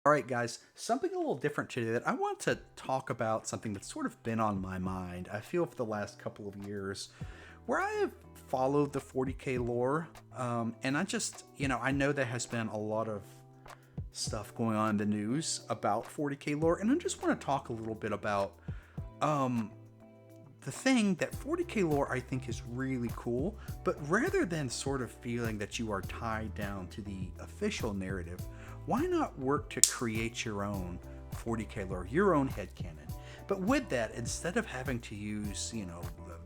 All right, guys, something a little different today that I want to talk about something that's sort of been on my mind, I feel, for the last couple of years, where I have followed the 40K lore. And I know there has been a lot of stuff going on in the news about 40K lore, and I just want to talk a little bit about um, the thing that 40K lore I think is really cool, but rather than sort of feeling that you are tied down to the official narrative, why not work to create your own 40K lore, your own headcanon? But with that, instead of having to use,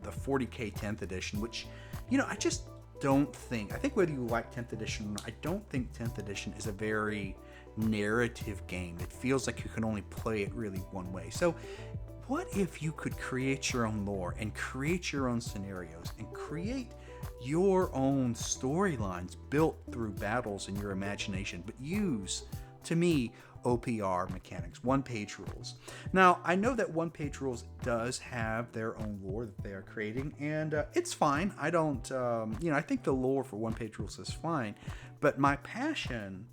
the 40K 10th edition, which, I just don't think, I think whether you like 10th edition or not, I don't think 10th edition is a very narrative game. It feels like you can only play it really one way. So what if you could create your own lore and create your own scenarios and create your own storylines built through battles in your imagination, but use, to me, OPR mechanics, one-page rules. Now, I know that one-page rules does have their own lore that they are creating, and it's fine. I don't, I think the lore for one-page rules is fine, but my passion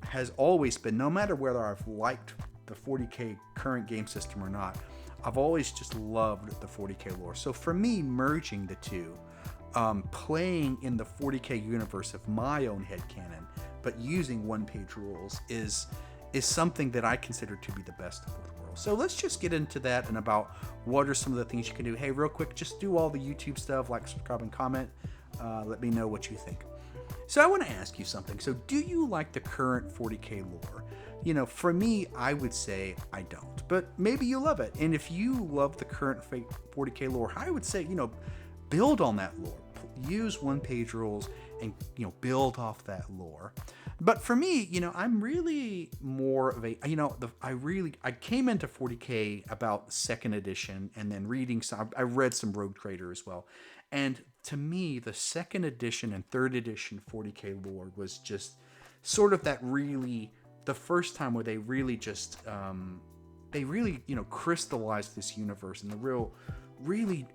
has always been, no matter whether I've liked the 40K current game system or not, I've always just loved the 40K lore. So for me, merging the two, playing in the 40K universe of my own headcanon, but using one-page rules is something that I consider to be the best of both worlds. So let's just get into that and about what are some of the things you can do. Hey, real quick, just do all the YouTube stuff, like, subscribe, and comment. Let me know what you think. So I want to ask you something. So do you like the current 40K lore? For me, I would say I don't, but maybe you love it. And if you love the current 40K lore, I would say, build on that lore. Use one-page rules and, build off that lore. But for me, I'm really more of a, I came into 40K about second edition and then reading some, I read some Rogue Trader as well. And to me, the second edition and third edition 40K lore was just sort of that really, the first time where they really just, crystallized this universe and the really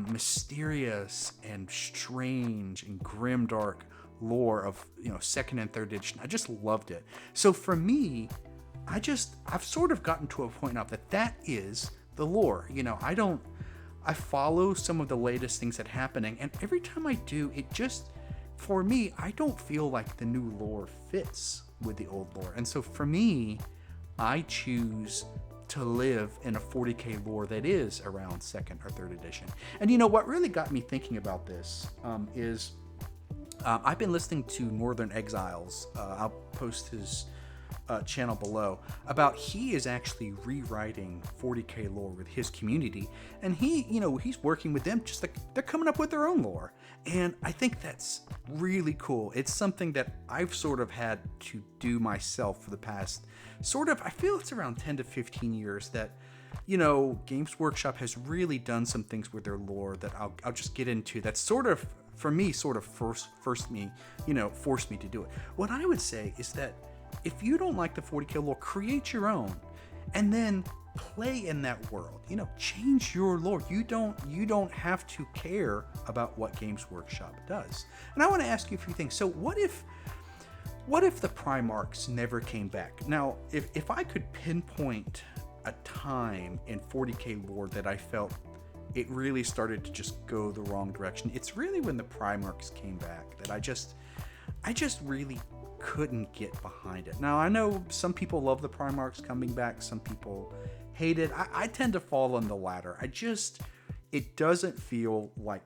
mysterious and strange and grimdark lore of second and third edition. I just loved it. So for me, I've sort of gotten to a point now that is the lore. I follow some of the latest things that are happening, and every time I do, it just, for me, I don't feel like the new lore fits with the old lore. And so for me, I choose to live in a 40K lore that is around second or third edition. And what really got me thinking about this is I've been listening to Northern Exiles. I'll post his channel below. He is actually rewriting 40K lore with his community, and he's working with them just like they're coming up with their own lore. And I think that's really cool. It's something that I've sort of had to do myself for the past I feel it's around 10 to 15 years that Games Workshop has really done some things with their lore that I'll just get into. That's sort of, for me, sort of forced me to do it. What I would say is that if you don't like the 40K lore, create your own, and then play in that world. Change your lore. You don't have to care about what Games Workshop does. And I want to ask you a few things. So what if the Primarchs never came back? Now, if I could pinpoint a time in 40K lore that I felt it really started to just go the wrong direction, it's really when the Primarchs came back that I just really couldn't get behind it. Now, I know some people love the Primarchs coming back, some people hate it. I tend to fall on the latter. It doesn't feel like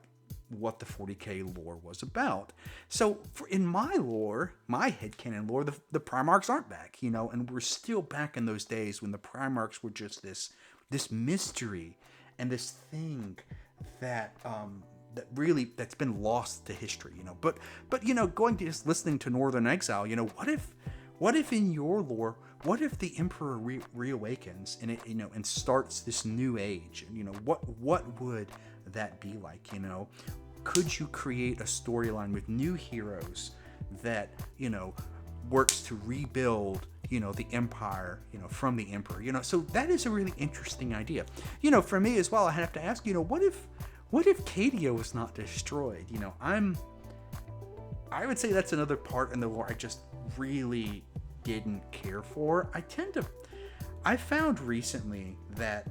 what the 40K lore was about. So in my lore, my headcanon lore, the Primarchs aren't back, and we're still back in those days when the Primarchs were just this mystery and this thing that that's been lost to history, But going to just listening to Northern Exile, what if in your lore, what if the Emperor reawakens and it, and starts this new age? What would that be like? Could you create a storyline with new heroes that works to rebuild the empire from the Emperor? So that is a really interesting idea. For me as well, I have to ask, what if Cadia was not destroyed? I would say that's another part in the lore I just really didn't care for. I found recently that,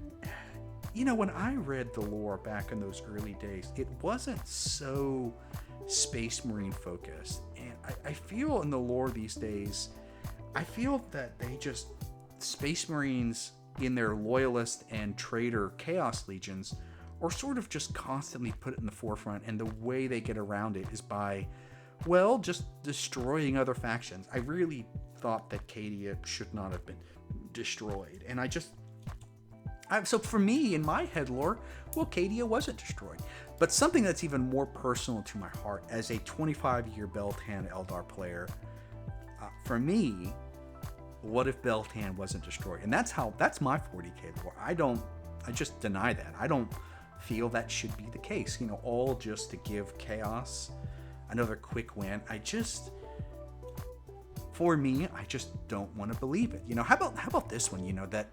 when I read the lore back in those early days, it wasn't so Space Marine focused. And I feel in the lore these days, I feel that Space Marines in their Loyalist and Traitor Chaos Legions are sort of just constantly put in the forefront, and the way they get around it is by, just destroying other factions. I really thought that Cadia should not have been destroyed, and so for me, in my head lore, Cadia wasn't destroyed. But something that's even more personal to my heart as a 25-year Biel-Tan Eldar player, for me, what if Biel-Tan wasn't destroyed? And that's my 40k lore. I just deny that. I don't feel that should be the case. All just to give Chaos another quick win. For me, I just don't want to believe it. How about this one? That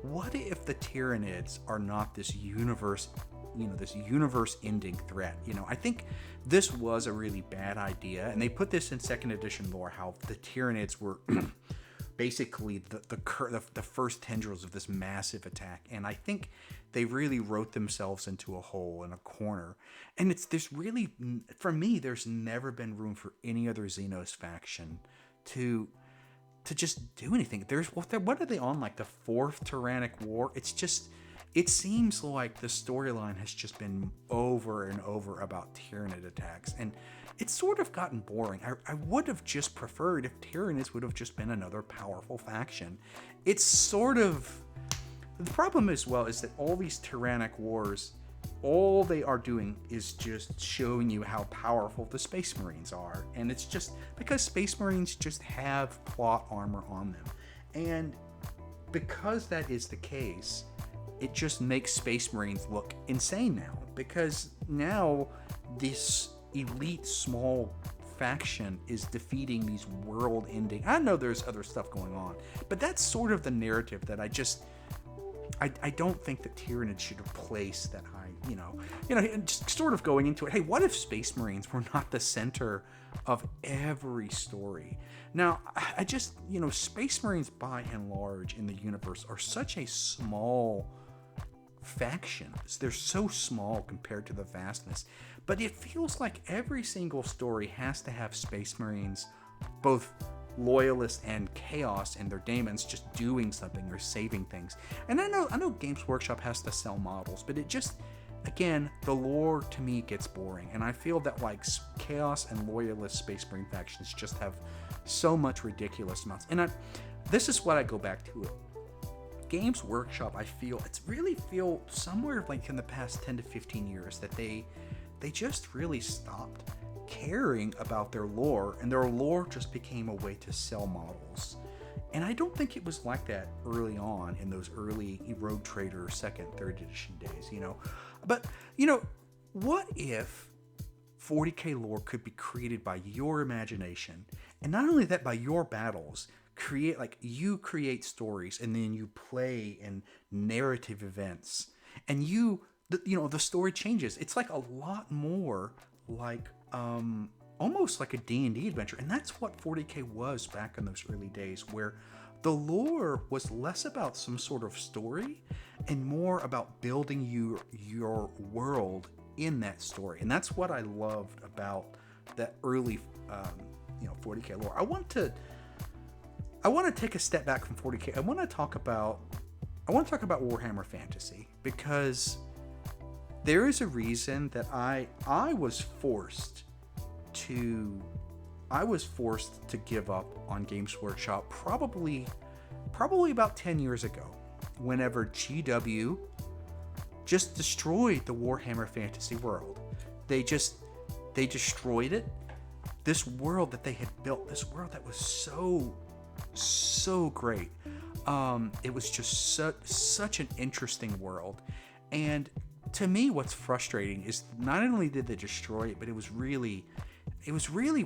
what if the Tyranids are not this universe-ending threat? I think this was a really bad idea, and they put this in second edition lore, how the Tyranids were basically the first tendrils of this massive attack, and I think they really wrote themselves into a hole in a corner. And for me, there's never been room for any other Xenos faction to just do anything. What are they on, like the 4th Tyrannic War? It seems like the storyline has just been over and over about Tyranid attacks, and it's sort of gotten boring. I would have just preferred if Tyranids would have just been another powerful faction. It's sort of... The problem as well is that all these Tyrannic Wars, all they are doing is just showing you how powerful the Space Marines are. And it's just because Space Marines just have plot armor on them. And because that is the case, it just makes Space Marines look insane now. Because now this elite small faction is defeating these world-ending... I know there's other stuff going on, but that's sort of the narrative that I don't think that Tyranids should replace that high, just sort of going into it. Hey, what if Space Marines were not the center of every story? Now, Space Marines by and large in the universe are such a small faction. They're so small compared to the vastness, but it feels like every single story has to have Space Marines, both Loyalists and Chaos and their daemons, just doing something or saving things. And I know Games Workshop has to sell models, but it just, again, the lore to me gets boring, and I feel that Chaos and Loyalist Space Marine factions just have so much ridiculous amounts. And this is what I go back to. Games Workshop, I really feel somewhere in the past 10 to 15 years that they just really stopped caring about their lore, and their lore just became a way to sell models. And I don't think it was like that early on in those early Rogue Trader 2nd, 3rd edition days, But, what if 40k lore could be created by your imagination, and not only that, by your battles? You create stories, and then you play in narrative events, and the story changes. It's like a lot more like almost like a D&D adventure, and that's what 40k was back in those early days, where the lore was less about some sort of story and more about building your world in that story. And that's what I loved about that early 40k lore. I want to take a step back from 40k. I want to talk about Warhammer Fantasy, because there is a reason that I was forced to give up on Games Workshop probably about 10 years ago, whenever GW just destroyed the Warhammer Fantasy world. They destroyed it. This world that they had built, this world that was so great. It was just such an interesting world. And to me, what's frustrating is not only did they destroy it, but it was really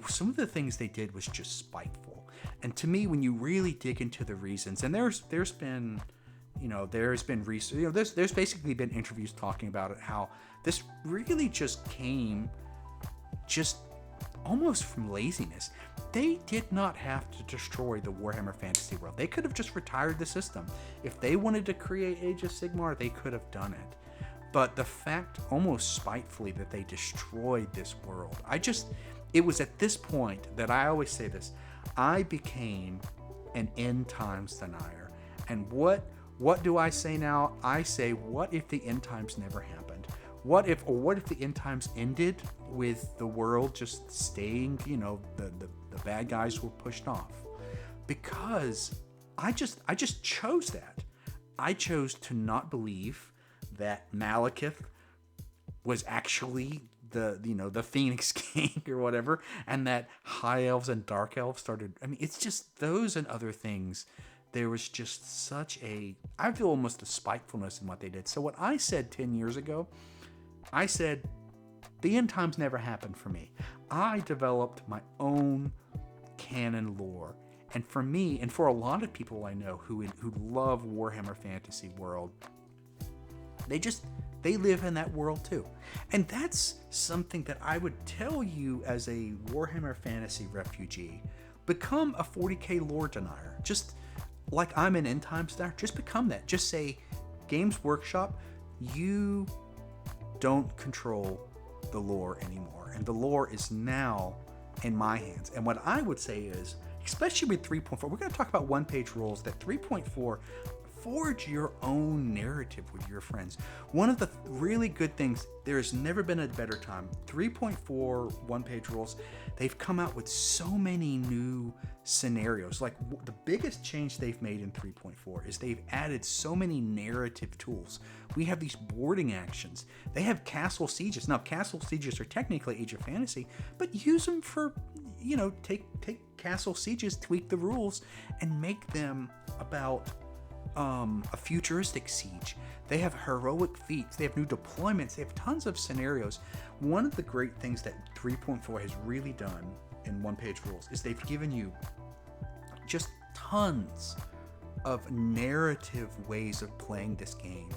some of the things they did was just spiteful. And to me, when you really dig into the reasons, and there's been research, there's basically been interviews talking about it, how this really just came almost from laziness. They did not have to destroy the Warhammer Fantasy world. They could have just retired the system. If they wanted to create Age of Sigmar, they could have done it. But the fact, almost spitefully, that they destroyed this world, it was at this point that I always say this, I became an end times denier. And what do I say now? I say, what if the end times never happened? What if the end times ended with the world just staying, the bad guys were pushed off? Because I just chose that. I chose to not believe that Malekith was actually the Phoenix King or whatever, and that high elves and dark elves started. I mean, it's just those and other things. There was just such I feel almost a spitefulness in what they did. So what I said 10 years ago, I said, the end times never happened for me. I developed my own canon lore. And for me, and for a lot of people I know who love Warhammer Fantasy world, they live in that world too. And that's something that I would tell you as a Warhammer Fantasy refugee. Become a 40k lore denier. Just like I'm an end times denier, just become that. Just say, Games Workshop, you don't control the lore anymore. And the lore is now in my hands. And what I would say is, especially with 3.4, we're going to talk about one-page rules, that 3.4, forge your own narrative with your friends. One of the really good things, there has never been a better time. 3.4 one-page rules, they've come out with so many new scenarios. Like the biggest change they've made in 3.4 is they've added so many narrative tools. We have these boarding actions. They have castle sieges. Now, castle sieges are technically Age of Fantasy, but use them for, take castle sieges, tweak the rules, and make them about a futuristic siege. They have heroic feats. They have new deployments. They have tons of scenarios. One of the great things that 3.4 has really done in one-page rules is they've given you just tons of narrative ways of playing this game.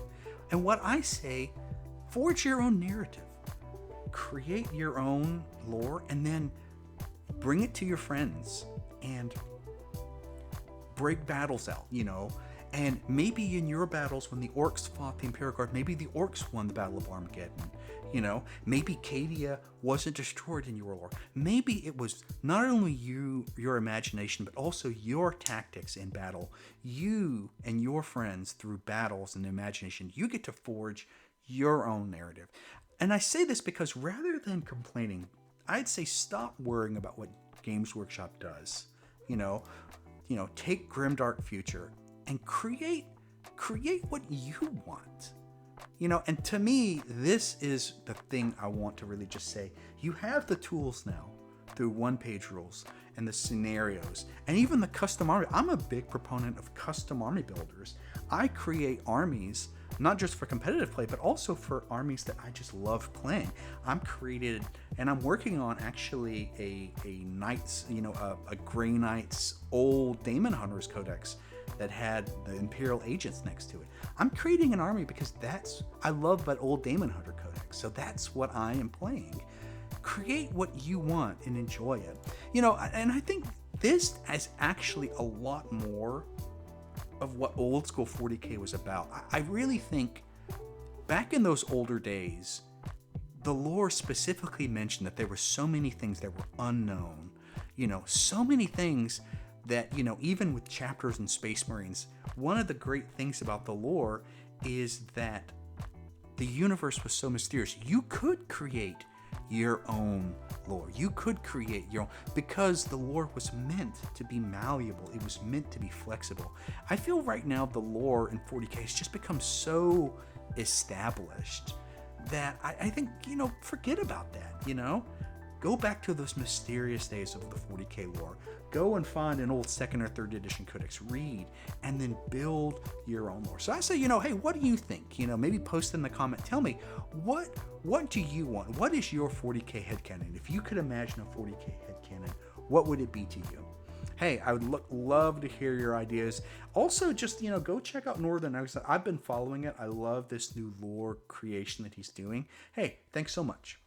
And what I say, forge your own narrative. Create your own lore and then bring it to your friends and break battles out, And maybe in your battles, when the orcs fought the Imperial Guard, maybe the orcs won the Battle of Armageddon. Maybe Cadia wasn't destroyed in your lore. Maybe it was not only your imagination, but also your tactics in battle. You and your friends, through battles and imagination, you get to forge your own narrative. And I say this because rather than complaining, I'd say stop worrying about what Games Workshop does. Take Grimdark Future and create what you want. And to me, this is the thing I want to really just say. You have the tools now through one-page rules and the scenarios and even the custom army. I'm a big proponent of custom army builders. I create armies not just for competitive play, but also for armies that I just love playing. I'm working on actually a Knights, a Grey Knights old Daemon Hunters Codex that had the Imperial agents next to it. I'm creating an army because I love that old Daemon Hunter Codex. So that's what I am playing. Create what you want and enjoy it. And I think this is actually a lot more of what old school 40k was about. I really think back in those older days, the lore specifically mentioned that there were so many things that were unknown, so many things that, even with chapters in Space Marines, one of the great things about the lore is that the universe was so mysterious. You could create your own lore. You could create your own, because the lore was meant to be malleable. It was meant to be flexible. I feel right now the lore in 40k has just become so established that I think, forget about that, Go back to those mysterious days of the 40k lore. Go and find an old 2nd or 3rd edition codex, read, and then build your own lore. So I say, hey, what do you think? Maybe post in the comment. Tell me, what do you want? What is your 40k headcanon? If you could imagine a 40k headcanon, what would it be to you? Hey, I would love to hear your ideas. Also, just, go check out Northern Knights. I've been following it. I love this new lore creation that he's doing. Hey, thanks so much.